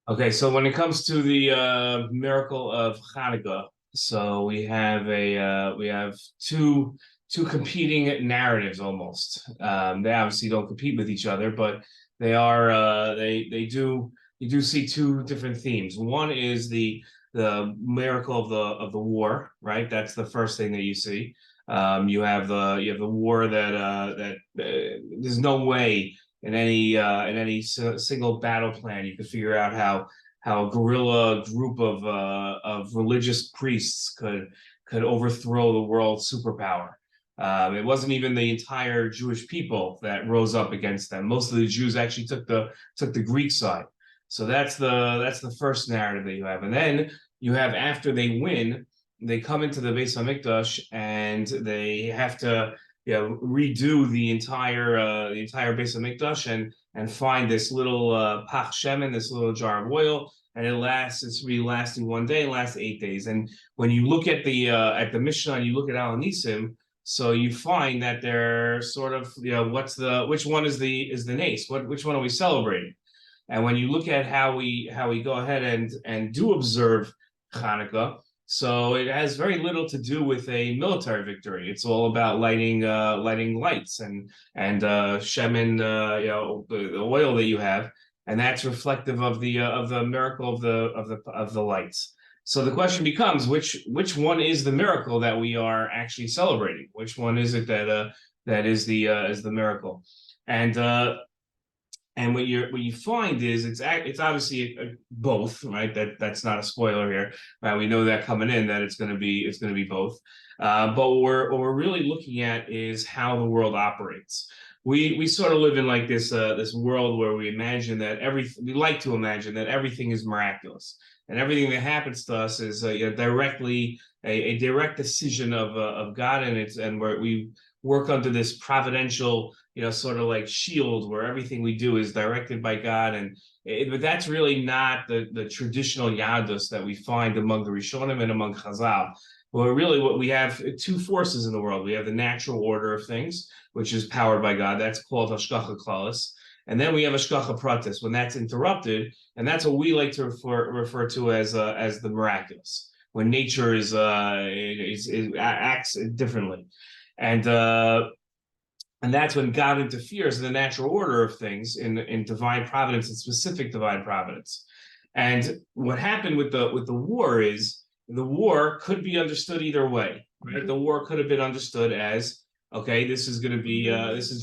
Okay, so when it comes to the miracle of Hanukkah, so we have two competing narratives almost. They obviously don't compete with each other, but they do you do see two different themes. One is the miracle of the war, right? That's the first thing that you see. You have the war that there's no way in any single battle plan, you could figure out how a guerrilla group of religious priests could overthrow the world superpower. It wasn't even the entire Jewish people that rose up against them. Most of the Jews actually took the Greek side. So that's the first narrative that you have, and then you have after they win, they come into the Beis Hamikdash and they have to redo the entire Beis Hamikdash and find this little pach shemen, this little jar of oil, and it's really lasting one day, it lasts 8 days. And when you look at the Mishnah and you look at Al Nisim, so you find that they're sort of which one is the nace? Which one are we celebrating? And when you look at how we go ahead and do observe Hanukkah, so it has very little to do with a military victory. It's all about lighting lights and shemen, the oil that you have, and that's reflective of the miracle of the lights. So the question becomes, which one is the miracle that we are actually celebrating? Which one is it that is the miracle? And and what you find is it's obviously both, right? That's not a spoiler here, right? We know that coming in that it's going to be both. But what we're really looking at is how the world operates. We sort of live in like this world where we like to imagine that everything is miraculous and everything that happens to us is directly a direct decision of God, and where we work under this providential sort of like shield where everything we do is directed by God. But that's really not the traditional Yadus that we find among the Rishonim and among Chazal. Well, really, what we have two forces in the world. We have the natural order of things, which is powered by God. That's called Hashgacha Klalis. And then we have Hashgacha Pratis when that's interrupted, and that's what we like to refer to as the miraculous, when nature acts differently. And and that's when God interferes in the natural order of things in divine providence and specific divine providence. And what happened with the war is the war could be understood either way, right? The war could have been understood as, okay, this is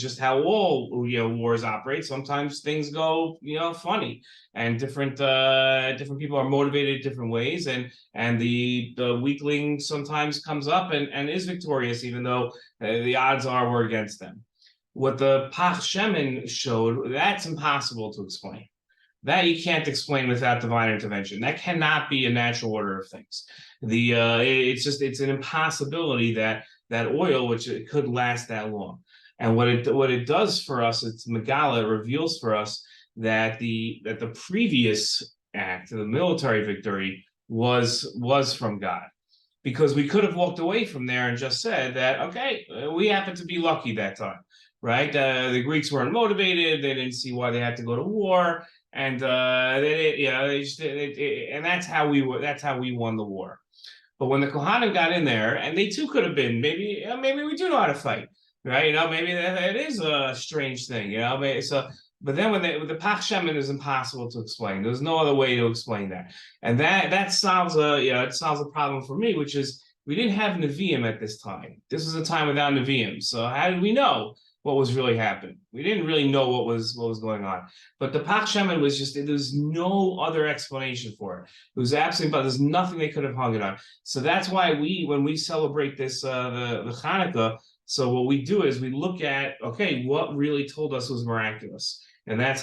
just how all wars operate. Sometimes things go funny, and different people are motivated different ways, and the weakling sometimes comes up and is victorious, even though the odds are we're against them. What the Pach Shemin showed, that's impossible to explain. That you can't explain without divine intervention. That cannot be a natural order of things. It's an impossibility that oil, which it could last that long. And what it does for us, it's Megala, it reveals for us that the previous act, the military victory, was from God. Because we could have walked away from there and just said that, okay, we happen to be lucky that time, right? The Greeks weren't motivated; they didn't see why they had to go to war, and and that's how we were. That's how we won the war. But when the Kohanim got in there, and they too could have been maybe we do know how to fight, right? Maybe it is a strange thing, so. But then with the Pach Shemin is impossible to explain. There's no other way to explain that, and that solves it solves a problem for me, which is we didn't have Nevi'im at this time. This was a time without Nevi'im. So how did we know what was really happening? We didn't really know what was going on. But the Pach Shemin was just there's no other explanation for it. It was absolutely, but there's nothing they could have hung it on. So that's why when we celebrate this the Hanukkah. So what we do is we look at, okay, what really told us was miraculous. And that's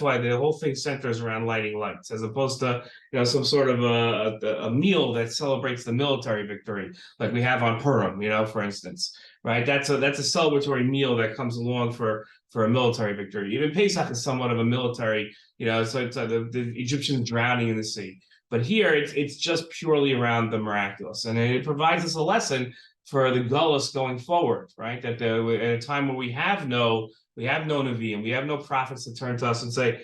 why the whole thing centers around lighting lights, as opposed to some sort of a meal that celebrates the military victory, like we have on Purim, for instance, right? That's a celebratory meal that comes along for a military victory. Even Pesach is somewhat of a military, so it's the Egyptians drowning in the sea. But here it's just purely around the miraculous, and it provides us a lesson for the gullus going forward, right? That at a time where we have no Nevi'im, we have no prophets to turn to us and say,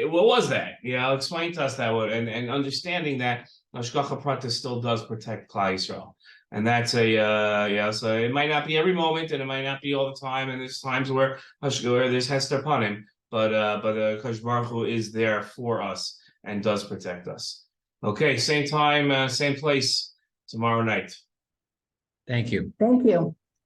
what was that? Explain to us that word, and understanding that Hashgacha Pratis still does protect Klal Yisrael. And that's so it might not be every moment, and it might not be all the time, and there's times where there's Hester upon him, but Kadosh Baruch Hu is there for us and does protect us. Okay, same time, same place tomorrow night. Thank you. Thank you.